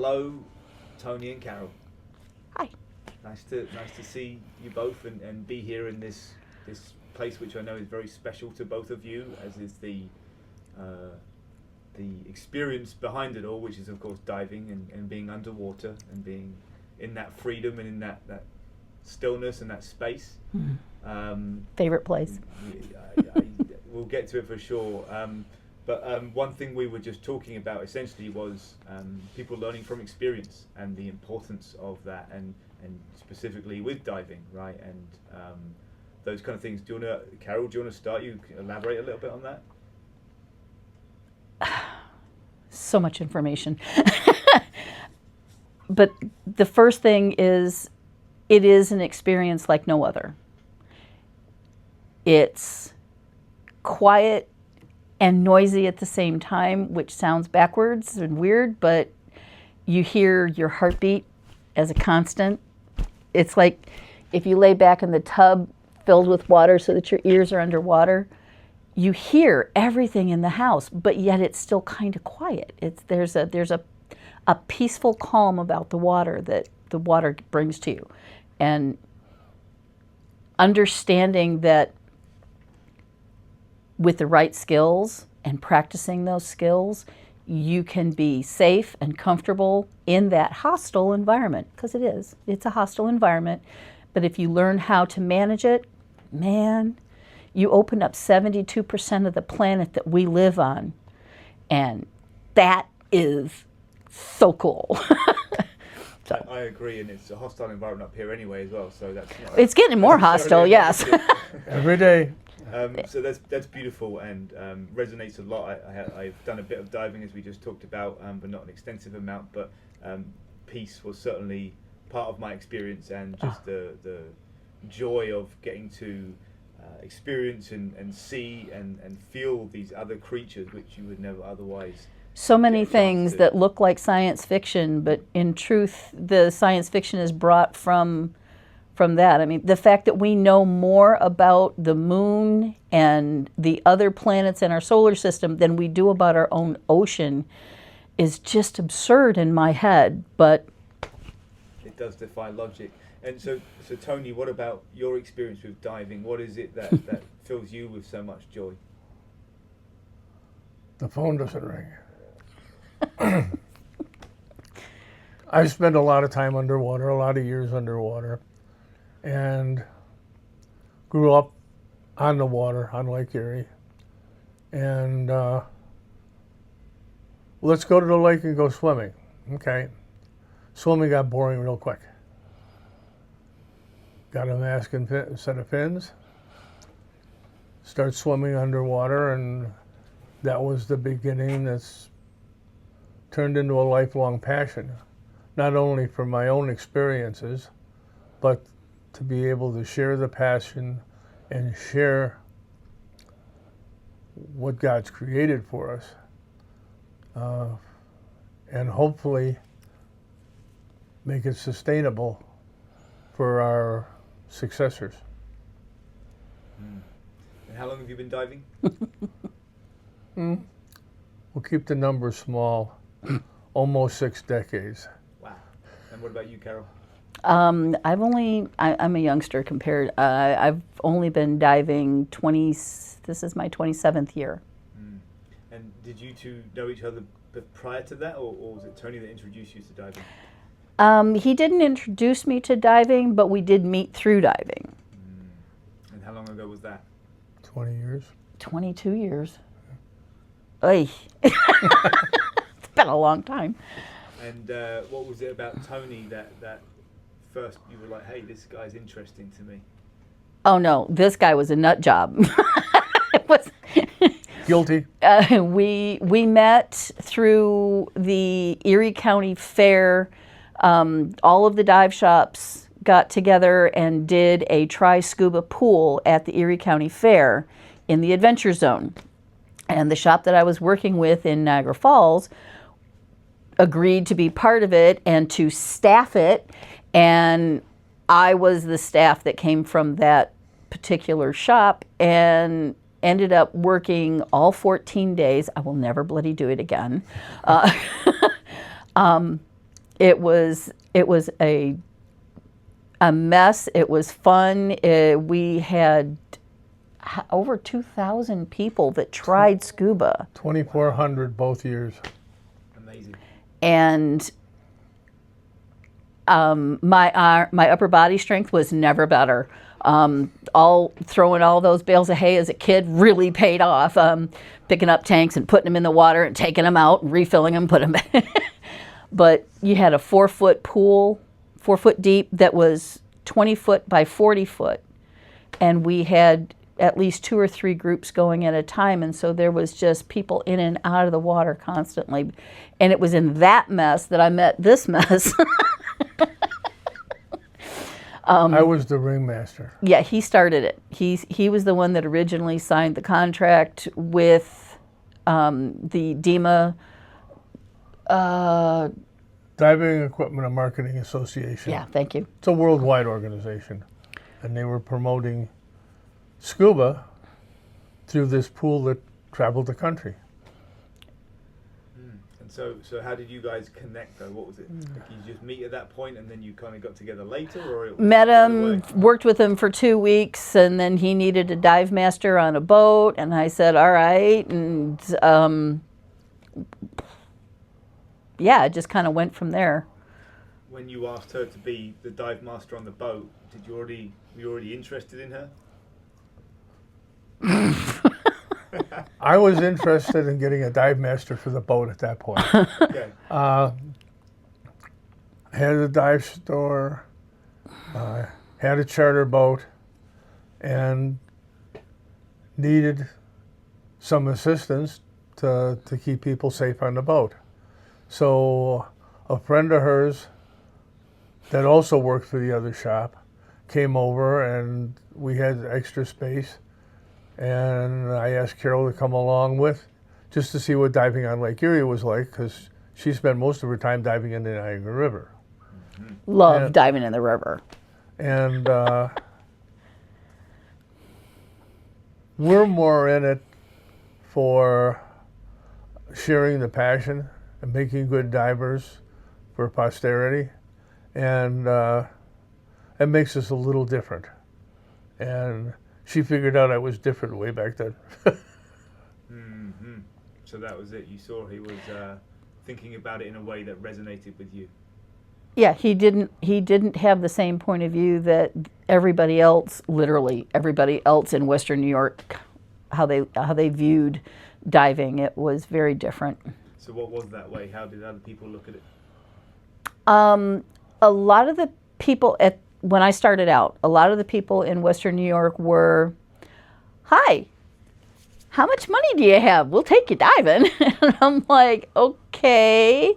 hello, Tony and Carol. Hi. Nice to see you both and be here in this place, which I know is very special to both of you, as is the experience behind it all, which is of course diving and being underwater and being in that freedom and in that stillness and that space. Favorite place. We'll get to it for sure. But one thing we were just talking about essentially was people learning from experience and the importance of that, and specifically with diving, right? And those kind of things. Carol, do you want to start? You can elaborate a little bit on that? So much information. But the first thing is, it is an experience like no other. It's quiet and noisy at the same time, which sounds backwards and weird, but you hear your heartbeat as a constant. It's like if you lay back in the tub filled with water so that your ears are underwater, you hear everything in the house, but yet it's still kind of quiet. There's a peaceful calm about the water that the water brings to you. And understanding that with the right skills and practicing those skills, you can be safe and comfortable in that hostile environment, because it's a hostile environment. But if you learn how to manage it, man, you open up 72% of the planet that we live on. And that is so cool. So. I agree, and it's a hostile environment up here anyway as well. So that's not it's getting more hostile, yes. Every day. So that's beautiful and resonates a lot. I've done a bit of diving, as we just talked about, but not an extensive amount. But peace was certainly part of my experience, and just the joy of getting to experience and see and feel these other creatures which you would never otherwise. So many things that look like science fiction, but in truth, the science fiction is brought from that. I mean, the fact that we know more about the moon and the other planets in our solar system than we do about our own ocean is just absurd in my head, but it does defy logic. And so Tony, what about your experience with diving? What is it that fills you with so much joy? The phone doesn't ring. I've spent a lot of time underwater, a lot of years underwater, and grew up on the water on Lake Erie. And let's go to the lake and go swimming. Okay. Swimming got boring real quick. Got a mask and set of fins, start swimming underwater, and that was the beginning. That's turned into a lifelong passion, not only for my own experiences, but to be able to share the passion and share what God's created for us, and hopefully make it sustainable for our successors. And how long have you been diving? We'll keep the numbers small. Almost 6 decades. Wow. And what about you, Carol? I'm a youngster compared. I've only been diving this is my 27th year. And did you two know each other prior to that, or was it Tony that introduced you to diving? He didn't introduce me to diving, but we did meet through diving. And how long ago was that? 20 years. 22 years. Oy. It's been a long time. And what was it about Tony that first you were like, hey, this guy's interesting to me? Oh no, this guy was a nut job. It was Guilty. We met through the Erie County Fair. All of the dive shops got together and did a tri-scuba pool at the Erie County Fair in the Adventure Zone. And the shop that I was working with in Niagara Falls agreed to be part of it and to staff it. And I was the staff that came from that particular shop and ended up working all 14 days. I will never bloody do it again. It was a mess. It was fun. We had over 2,000 people that tried scuba. 2,400 both years. Amazing. And my upper body strength was never better. Throwing all those bales of hay as a kid really paid off. Picking up tanks and putting them in the water and taking them out and refilling them, put them back. But you had a 4-foot pool, 4 foot deep, that was 20 foot by 40 foot. And we had at least 2 or 3 groups going at a time. And so there was just people in and out of the water constantly. And it was in that mess that I met this mess. I was the ringmaster. Yeah, he started it. He was the one that originally signed the contract with the DEMA. Diving Equipment and Marketing Association. Yeah, thank you. It's a worldwide organization. And they were promoting scuba through this pool that traveled the country. And so how did you guys connect though? What was it? Like you just meet at that point and then you kind of got together later, or it was Met right him, away? worked with him for 2 weeks, and then he needed a dive master on a boat, and I said, all right. And yeah, it just kind of went from there. When you asked her to be the dive master on the boat, were you already interested in her? I was interested in getting a dive master for the boat at that point. Okay. I had a dive store, had a charter boat, and needed some assistance to keep people safe on the boat. So a friend of hers that also worked for the other shop came over, and we had extra space. And I asked Carol to come along with, just to see what diving on Lake Erie was like, because she spent most of her time diving in the Niagara River. Love diving in the river. And we're more in it for sharing the passion and making good divers for posterity. And it makes us a little different. And she figured out I was different way back then. So that was it. You saw he was thinking about it in a way that resonated with you. Yeah, he didn't have the same point of view that everybody else, literally everybody else in Western New York, how they viewed diving. It was very different. So what was that way? How did other people look at it? A lot of the people when I started out, a lot of the people in Western New York were, "Hi, how much money do you have? We'll take you diving." And I'm like, okay.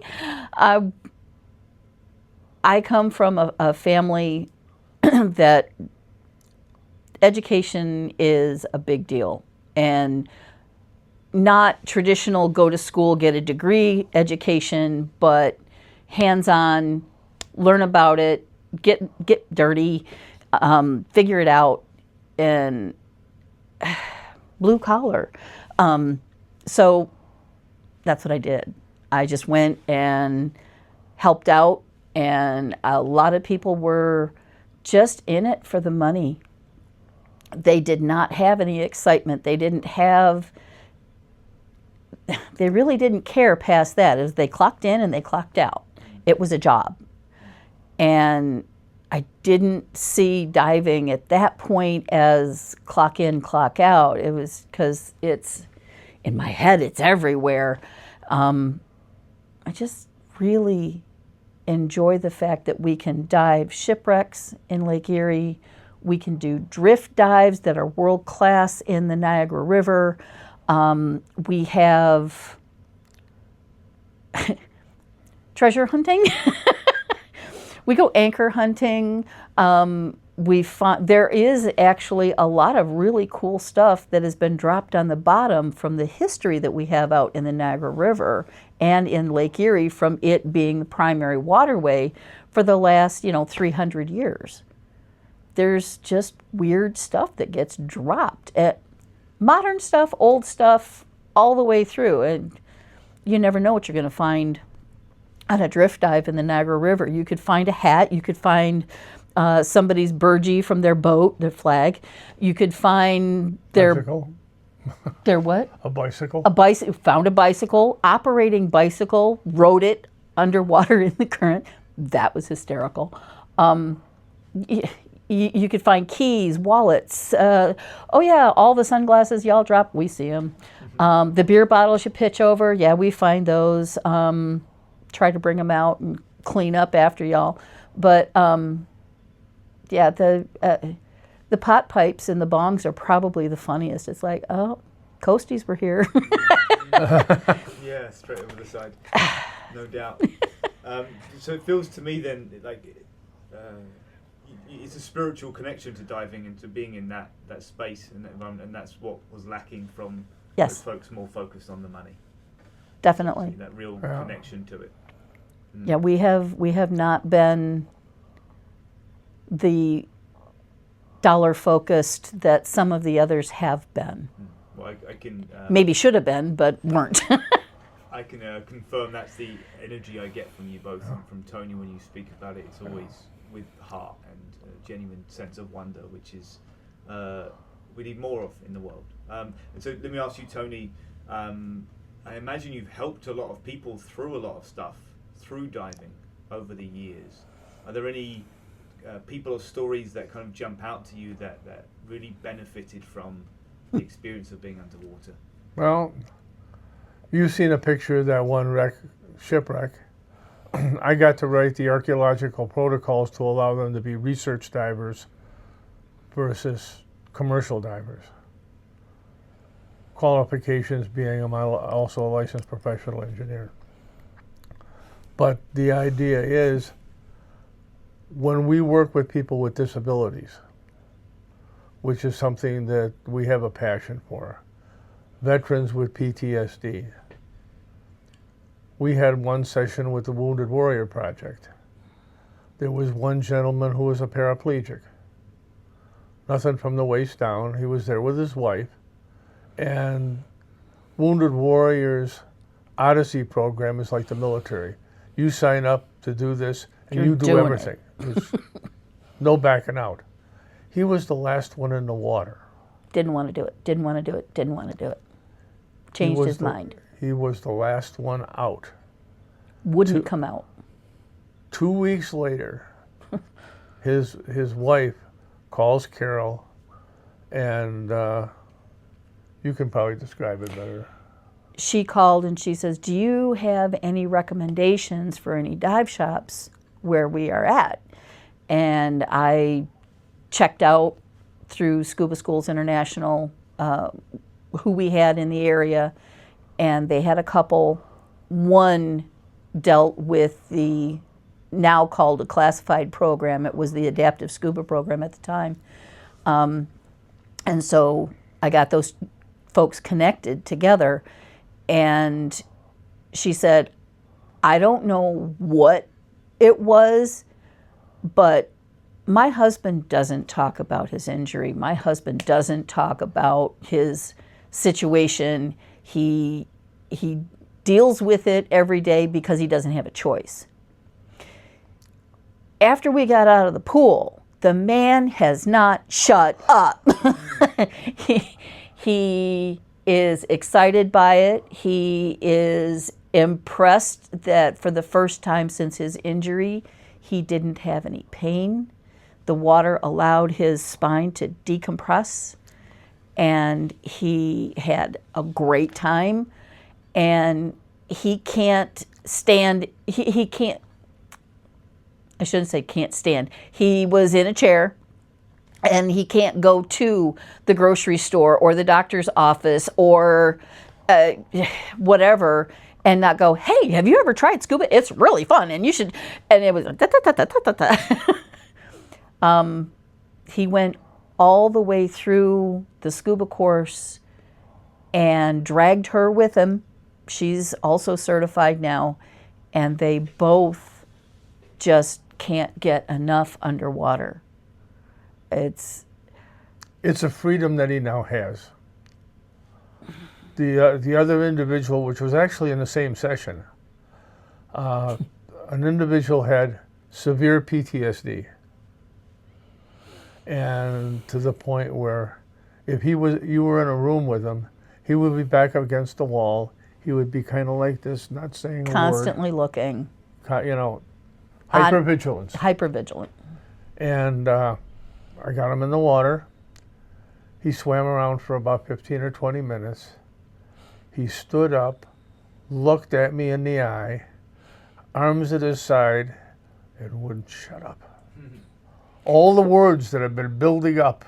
I come from a family that education is a big deal, and not traditional go to school, get a degree education, but hands-on, learn about it, get dirty, figure it out, and blue collar. So that's what I did. I just went and helped out, and a lot of people were just in it for the money. They did not have any excitement. They really didn't care past that. As they clocked in and they clocked out. It was a job. And I didn't see diving at that point as clock in, clock out. It was because it's in my head, it's everywhere. I just really enjoy the fact that we can dive shipwrecks in Lake Erie. We can do drift dives that are world class in the Niagara River. We have treasure hunting. We go anchor hunting. There is actually a lot of really cool stuff that has been dropped on the bottom from the history that we have out in the Niagara River and in Lake Erie from it being the primary waterway for the last, 300 years. There's just weird stuff that gets dropped. Modern stuff, old stuff, all the way through. And you never know what you're going to find on a drift dive in the Niagara River. You could find a hat, you could find somebody's burgee from their boat, their flag. You could find their Bicycle. their what? A bicycle. A bicycle. Found a bicycle, operating bicycle, rode it underwater in the current. That was hysterical. You could find keys, wallets. Oh yeah, all the sunglasses y'all drop, we see them. The beer bottles you pitch over, yeah, we find those. Try to bring them out and clean up after y'all. But yeah, the pot pipes and the bongs are probably the funniest. It's like, oh, Coasties were here. Yeah, straight over the side, no doubt. So it feels to me then like it's a spiritual connection to diving and to being in that space and that environment, and that's what was lacking from Yes. those folks more focused on the money. Definitely. That real connection to it. Yeah, we have not been the dollar focused that some of the others have been. Well, I can Maybe should have been, but weren't. I can confirm that's the energy I get from you both and from Tony when you speak about it. It's always with heart and a genuine sense of wonder, which is we need more of in the world. And so let me ask you, Tony, I imagine you've helped a lot of people through a lot of stuff, through diving over the years. Are there any people or stories that kind of jump out to you that really benefited from the experience of being underwater? Well, you've seen a picture of that one shipwreck. I got to write the archaeological protocols to allow them to be research divers versus commercial divers. Qualifications being I'm also a licensed professional engineer. But the idea is when we work with people with disabilities, which is something that we have a passion for, veterans with PTSD. We had one session with the Wounded Warrior Project. There was one gentleman who was a paraplegic. Nothing from the waist down. He was there with his wife. And Wounded Warriors Odyssey program is like the military. You sign up to do this and you do everything. There's no backing out. He was the last one in the water. Didn't want to do it, didn't want to do it, didn't want to do it. Changed his mind. He was the last one out. Wouldn't come out. 2 weeks later, his wife calls Carol, and you can probably describe it better. She called and she says, do you have any recommendations for any dive shops where we are at? And I checked out through Scuba Schools International who we had in the area, and they had a couple. One dealt with the now called a classified program. It was the adaptive scuba program at the time. And so I got those folks connected together, and she said, I don't know what it was, but my husband doesn't talk about his injury. My husband doesn't talk about his situation. He deals with it every day because he doesn't have a choice. After we got out of the pool, the man has not shut up. He is excited by it. He is impressed that for the first time since his injury, he didn't have any pain. The water allowed his spine to decompress, and he had a great time. And he can't stand, he can't, I shouldn't say can't stand. He was in a chair, and he can't go to the grocery store or the doctor's office or whatever and not go, hey, have you ever tried scuba? It's really fun, and you should. And it was like, da, da, da, da, da, da. He went all the way through the scuba course and dragged her with him. She's also certified now, and they both just can't get enough underwater. It's a freedom that he now has. The other individual, which was actually in the same session, an individual had severe PTSD, and to the point where if you were in a room with him, he would be back up against the wall. He would be kind of like this, not saying Constantly a word. looking. Hypervigilance. Hypervigilant. And I got him in the water. He swam around for about 15 or 20 minutes. He stood up, looked at me in the eye, arms at his side, and wouldn't shut up. All the words that have been building up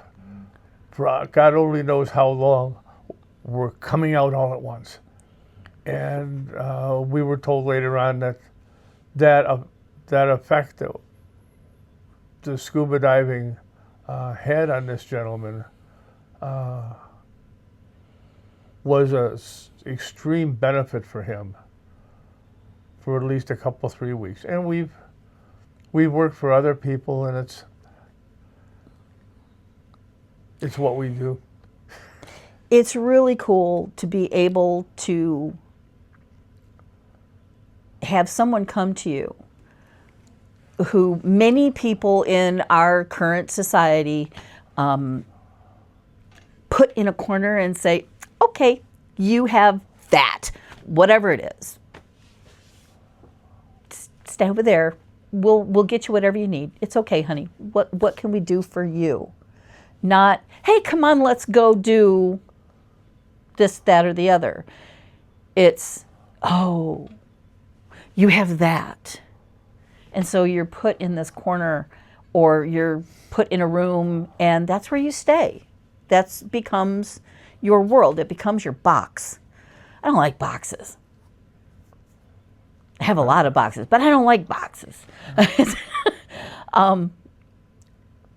for God only knows how long were coming out all at once. And we were told later on that effect that the scuba diving had on this gentleman was a extreme benefit for him for at least a couple, 3 weeks. And we've worked for other people, and it's what we do. It's really cool to be able to have someone come to you who many people in our current society put in a corner and say, okay, you have that, whatever it is. Stay over there. We'll get you whatever you need. It's okay, honey. What can we do for you? Not, hey, come on, let's go do this, that, or the other. It's, oh, you have that. And so you're put in this corner, or you're put in a room, and that's where you stay. That becomes your world. It becomes your box. I don't like boxes. I have a lot of boxes, but I don't like boxes.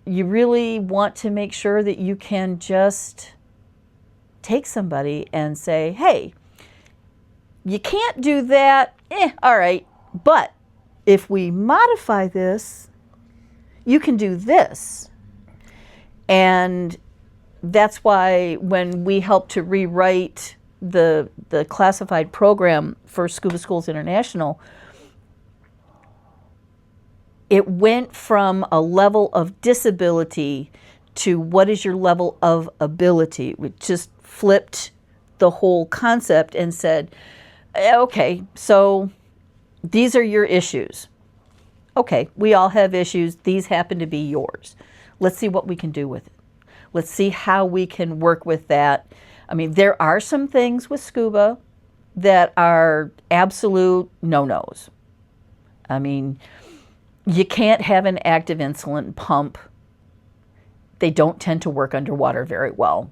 You really want to make sure that you can just take somebody and say, hey, you can't do that. All right. But if we modify this, you can do this. And that's why when we helped to rewrite the classified program for Scuba Schools International, it went from a level of disability to what is your level of ability. We just flipped the whole concept and said, okay, so these are your issues. Okay, we all have issues. These happen to be yours. Let's see what we can do with it. Let's see how we can work with that. I mean, there are some things with scuba that are absolute no-nos. I mean, you can't have an active insulin pump. They don't tend to work underwater very well.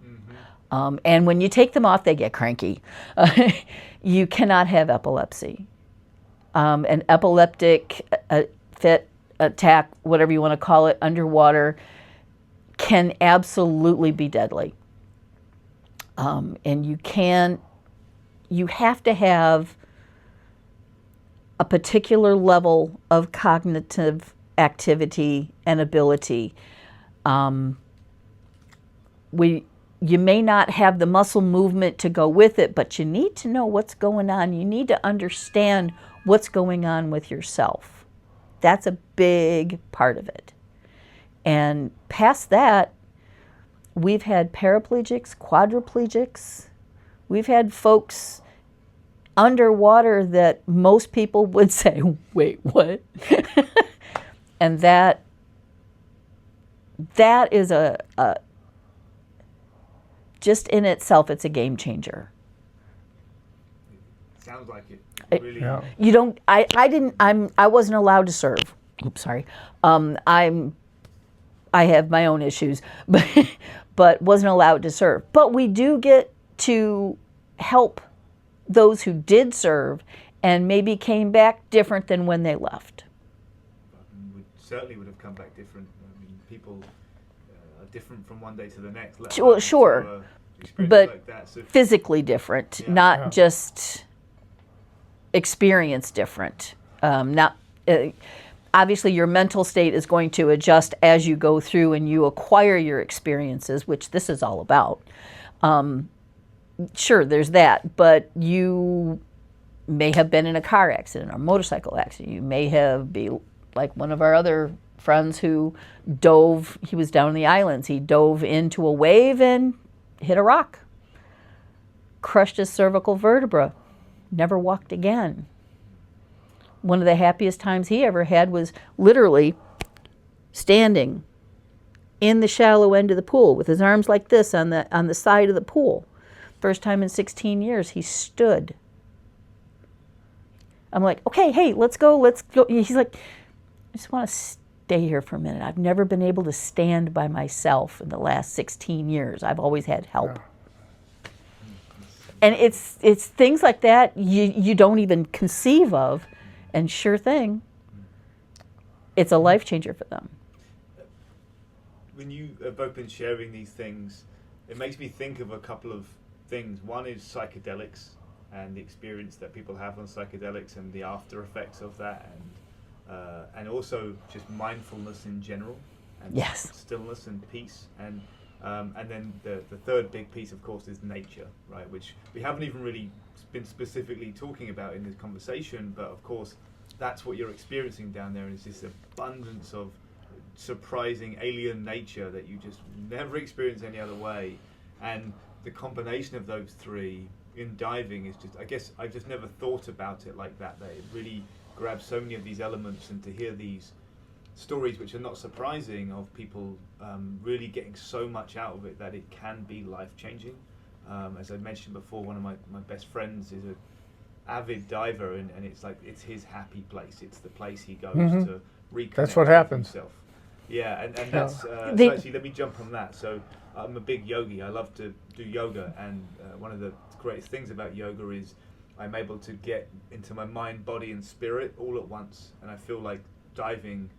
Mm-hmm. And when you take them off, they get cranky. You cannot have epilepsy. An epileptic fit, attack, whatever you want to call it, underwater can absolutely be deadly. And you have to have a particular level of cognitive activity and ability. You may not have the muscle movement to go with it, but you need to know what's going on. You need to understand what's going on with yourself. That's a big part of it. And past that, we've had paraplegics, quadriplegics. We've had folks underwater that most people would say, wait, what? And that is a just in itself, it's a game changer. Sounds like it. Really. Yeah. You don't. I wasn't allowed to serve. Oops, sorry. I have my own issues, but wasn't allowed to serve. But we do get to help those who did serve and maybe came back different than when they left. Certainly would have come back different. I mean, people are different from one day to the next. Well, sure, but like that, so physically different, yeah. not just experience different. Obviously, your mental state is going to adjust as you go through and you acquire your experiences, which this is all about. Sure, there's that, but you may have been in a car accident or a motorcycle accident. You may have been like one of our other friends who dove, he was down in the islands, he dove into a wave and hit a rock, crushed his cervical vertebra, never walked again. One of the happiest times he ever had was literally standing in the shallow end of the pool with his arms like this on the side of the pool. First time in 16 years he stood. I'm like, okay, hey, let's go. He's like, I just want to stay here for a minute. I've never been able to stand by myself in the last 16 years. I've always had help. Yeah. And it's things like that you don't even conceive of, and sure thing, it's a life changer for them. When you have both been sharing these things, it makes me think of a couple of things. One is psychedelics and the experience that people have on psychedelics and the after effects of that, and also just mindfulness in general, and yes, stillness and peace, and then the third big piece, of course, is nature, right? Which we haven't even really been specifically talking about in this conversation, but of course, that's what you're experiencing down there, is this abundance of surprising alien nature that you just never experience any other way, and the combination of those three in diving is just, I guess I've just never thought about it like that it really grabs so many of these elements, and to hear these stories, which are not surprising, of people really getting so much out of it that it can be life-changing. As I mentioned before, one of my best friends is an avid diver, and it's like, it's his happy place. It's the place he goes to reconnect. That's what happens. Himself. Yeah, and that's so actually, let me jump on that. So I'm a big yogi. I love to do yoga, and one of the greatest things about yoga is I'm able to get into my mind, body, and spirit all at once. And I feel like diving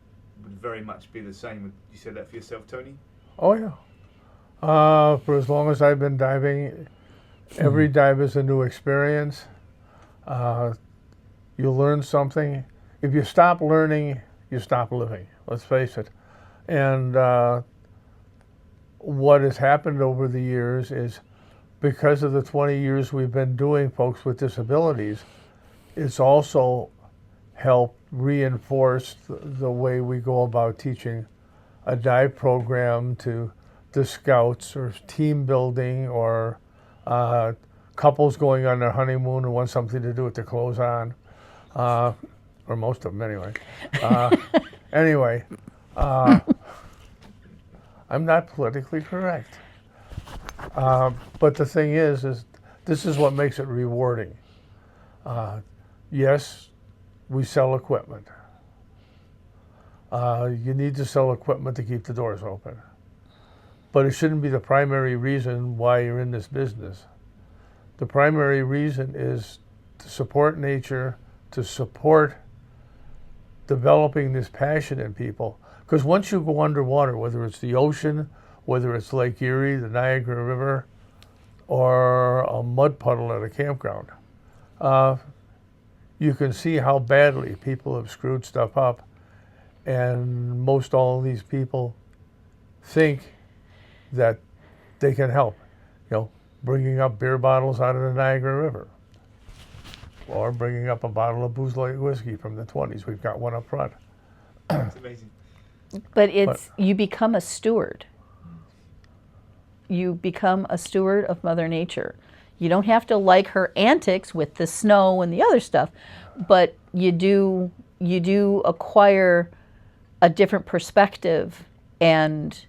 would very much be the same. Would you say that for yourself, Tony? Oh yeah. For as long as I've been diving, every dive is a new experience. You learn something. If you stop learning, you stop living. Let's face it. And what has happened over the years is, because of the 20 years we've been doing folks with disabilities, it's also helped reinforce the way we go about teaching a dive program to the scouts, or team building, or couples going on their honeymoon and want something to do with their clothes on, or most of them anyway. Anyway, I'm not politically correct. But the thing is this is what makes it rewarding. Yes, we sell equipment. You need to sell equipment to keep the doors open. But it shouldn't be the primary reason why you're in this business. The primary reason is to support nature, to support developing this passion in people. Because once you go underwater, whether it's the ocean, whether it's Lake Erie, the Niagara River, or a mud puddle at a campground, you can see how badly people have screwed stuff up. And most all of these people think that they can help, bringing up beer bottles out of the Niagara River, or bringing up a bottle of Booze Light whiskey from the 20s. We've got one up front. That's amazing. But you become a steward. You become a steward of Mother Nature. You don't have to like her antics with the snow and the other stuff, but you do acquire a different perspective and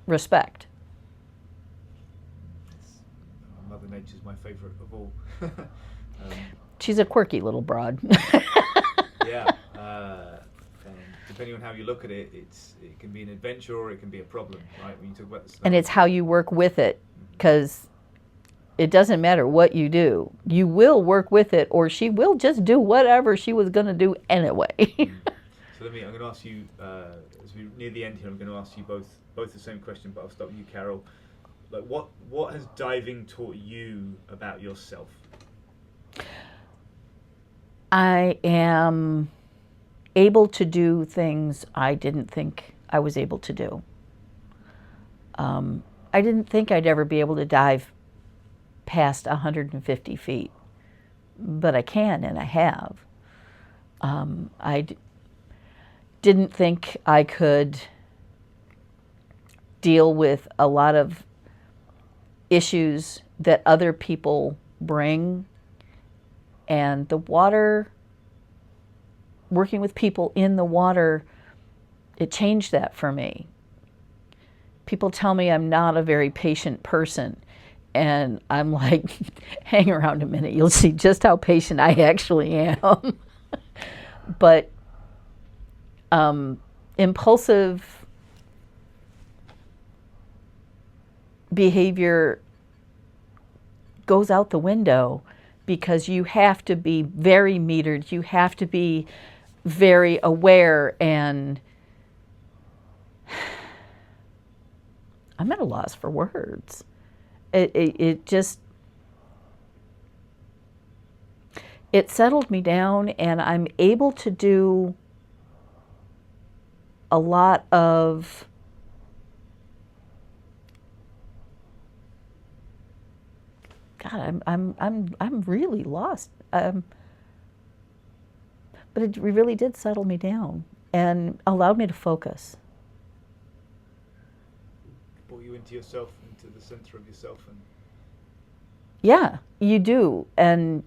respect. Mother Nature's my favorite of all. She's a quirky little broad. Yeah. Depending on how you look at it, it can be an adventure or it can be a problem, right? When you talk about the snow. And it's how you work with it, because it doesn't matter what you do. You will work with it, or she will just do whatever she was going to do anyway. So I'm going to ask you, as we near the end here, I'm going to ask you both the same question, but I'll start with you, Carol. Like, what has diving taught you about yourself? I am able to do things I didn't think I was able to do. I didn't think I'd ever be able to dive past 150 feet. but I can and I have. Didn't think I could deal with a lot of issues that other people bring, and the water, working with people in the water, it changed that for me. People tell me I'm not a very patient person, and I'm like, hang around a minute, you'll see just how patient I actually am. But impulsive behavior goes out the window because you have to be very metered, you have to be very aware, and I'm at a loss for words. It just, it settled me down, and I'm able to do a lot of God, I'm really lost. But it really did settle me down and allowed me to focus. Brought you into yourself, into the center of yourself, and Yeah, you do. And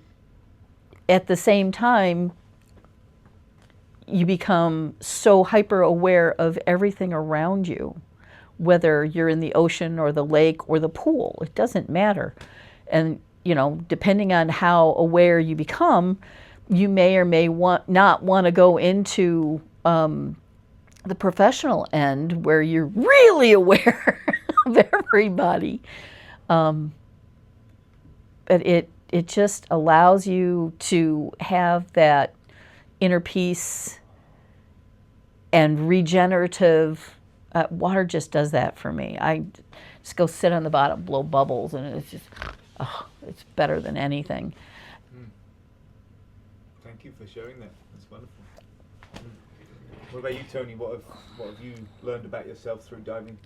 at the same time, you become so hyper aware of everything around you, whether you're in the ocean or the lake or the pool, it doesn't matter. And, you know, depending on how aware you become, you may or may not want to go into the professional end where you're really aware of everybody. But it just allows you to have that inner peace and regenerative. Water just does that for me. I just go sit on the bottom, blow bubbles, and it's just, oh, it's better than anything. Thank you for sharing that. That's wonderful. What about you, Tony? What have you learned about yourself through diving?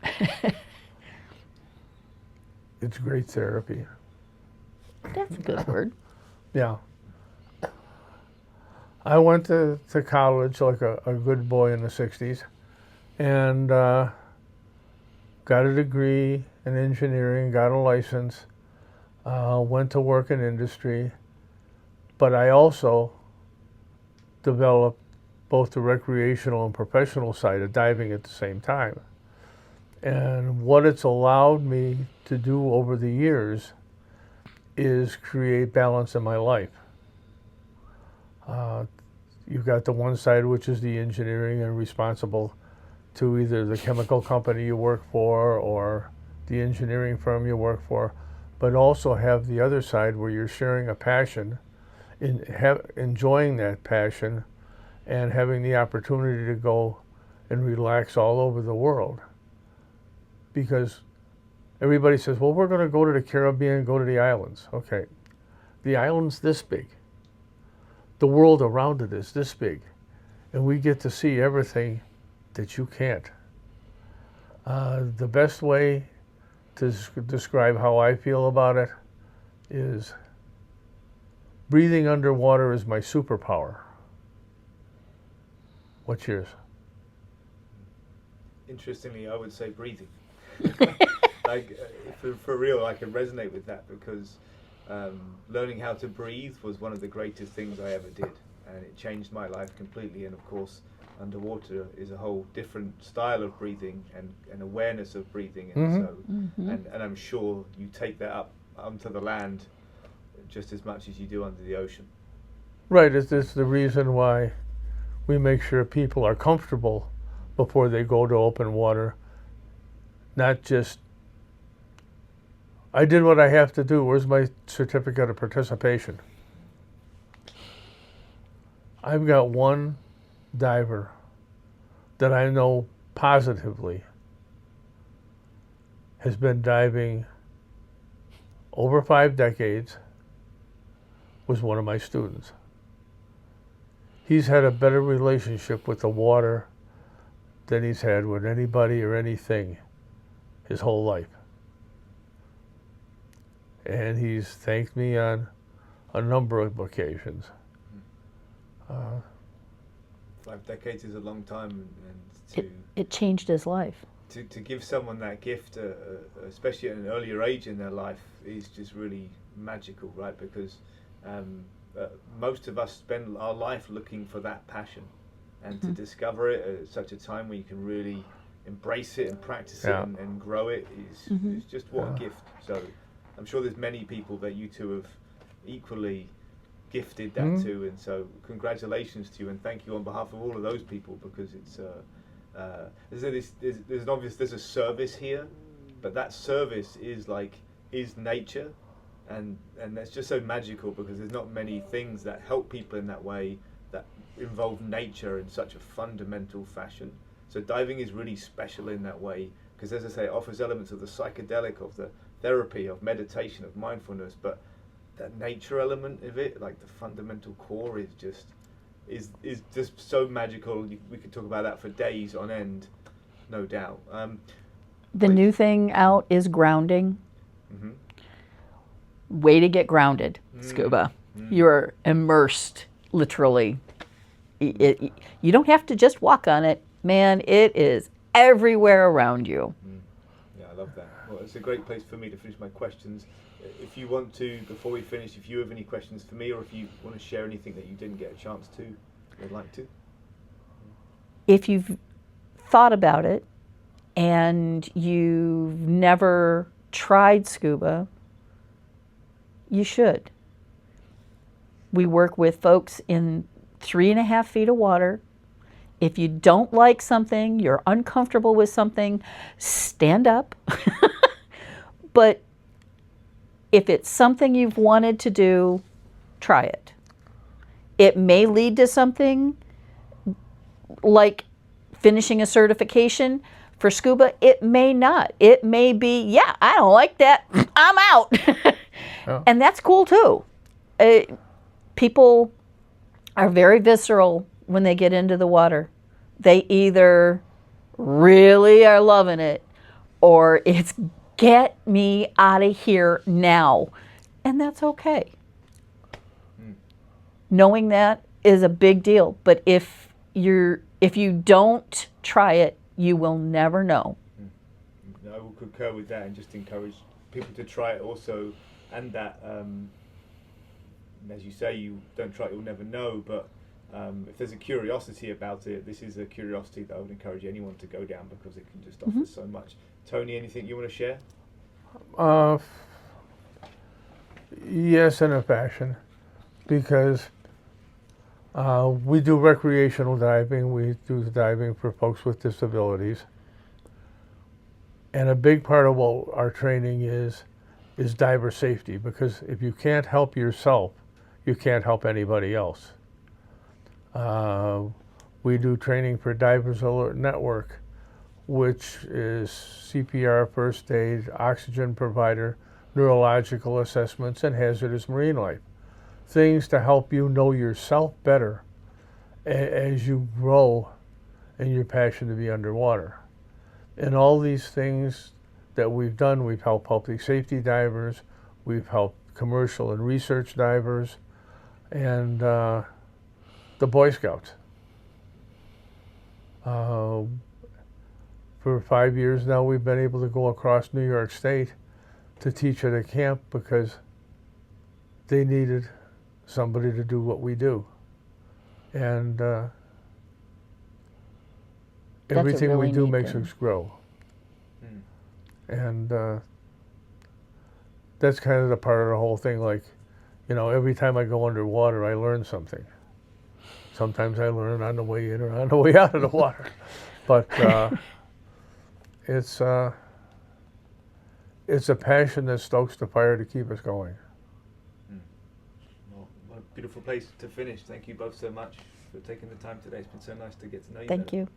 It's great therapy. That's a good word. Yeah. I went to college like a good boy in the 60s and got a degree in engineering, got a license, went to work in industry, but I also developed both the recreational and professional side of diving at the same time. And what it's allowed me to do over the years is create balance in my life. You've got the one side, which is the engineering and responsible to either the chemical company you work for or the engineering firm you work for, but also have the other side where you're sharing a passion, enjoying that passion, and having the opportunity to go and relax all over the world. Because everybody says, well, we're going to go to the Caribbean, go to the islands. Okay, the island's this big. The world around it is this big. And we get to see everything that you can't. The best way to describe how I feel about it is breathing underwater is my superpower. What's yours? Interestingly, I would say breathing. Like for real, I can resonate with that because learning how to breathe was one of the greatest things I ever did, and it changed my life completely. And of course, underwater is a whole different style of breathing and awareness of breathing, and and I'm sure you take that up onto the land just as much as you do under the ocean. Right, it's the reason why we make sure people are comfortable before they go to open water. Not just, I did what I have to do, where's my certificate of participation? I've got one diver that I know positively has been diving over 5 decades, was one of my students. He's had a better relationship with the water than he's had with anybody or anything his whole life. And he's thanked me on a number of occasions. 5 decades is a long time, and It changed his life. to give someone that gift, especially at an earlier age in their life, is just really magical, right? Because most of us spend our life looking for that passion, and to discover it at such a time where you can really embrace it and practice it and grow it is just what a gift. So I'm sure there's many people that you two have equally gifted that to, and so congratulations to you, and thank you on behalf of all of those people, because it's there's a service here, but that service is nature, and that's just so magical, because there's not many things that help people in that way that involve nature in such a fundamental fashion. So diving is really special in that way, because, as I say, it offers elements of the psychedelic, of the therapy, of meditation, of mindfulness, but that nature element of it, like the fundamental core, is just so magical. We could talk about that for days on end, no doubt. The new thing out is grounding. Way to get grounded, scuba. You're immersed, literally. You don't have to just walk on it, man. It is everywhere around you. Yeah, I love that. Well, it's a great place for me to finish my questions. If you want to, before we finish, if you have any questions for me, or if you want to share anything that you didn't get a chance to, you'd like to. If you've thought about it and you've never tried scuba, you should. We work with folks in 3.5 feet of water. If you don't like something, you're uncomfortable with something, stand up. But if it's something you've wanted to do, try it. It may lead to something like finishing a certification. For scuba, it may not. It may be, yeah, I don't like that, I'm out. Oh. And that's cool too. People are very visceral when they get into the water. They either really are loving it, or it's get me out of here now. And that's okay. Knowing that is a big deal. But if you don't try it, you will never know. I will concur with that, and just encourage people to try it also. And that, as you say, you don't try it, you'll never know. But if there's a curiosity about it, this is a curiosity that I would encourage anyone to go down, because it can just offer so much. Tony, anything you want to share? Yes, in a fashion, because we do recreational diving. We do diving for folks with disabilities. And a big part of what our training is diver safety, because if you can't help yourself, you can't help anybody else. We do training for Divers Alert Network, which is CPR, first aid, oxygen provider, neurological assessments, and hazardous marine life. Things to help you know yourself better as you grow in your passion to be underwater. And all these things that we've done, we've helped public safety divers, we've helped commercial and research divers, and the Boy Scouts. For 5 years now, we've been able to go across New York State to teach at a camp, because they needed somebody to do what we do. And everything really we do neat makes thing. us grow. And that's kind of the part of the whole thing. Like, you know, every time I go underwater, I learn something. Sometimes I learn on the way in or on the way out of the water. But it's a passion that stokes the fire to keep us going. Well, what a beautiful place to finish. Thank you both so much for taking the time today. It's been so nice to get to know you Thank better. you.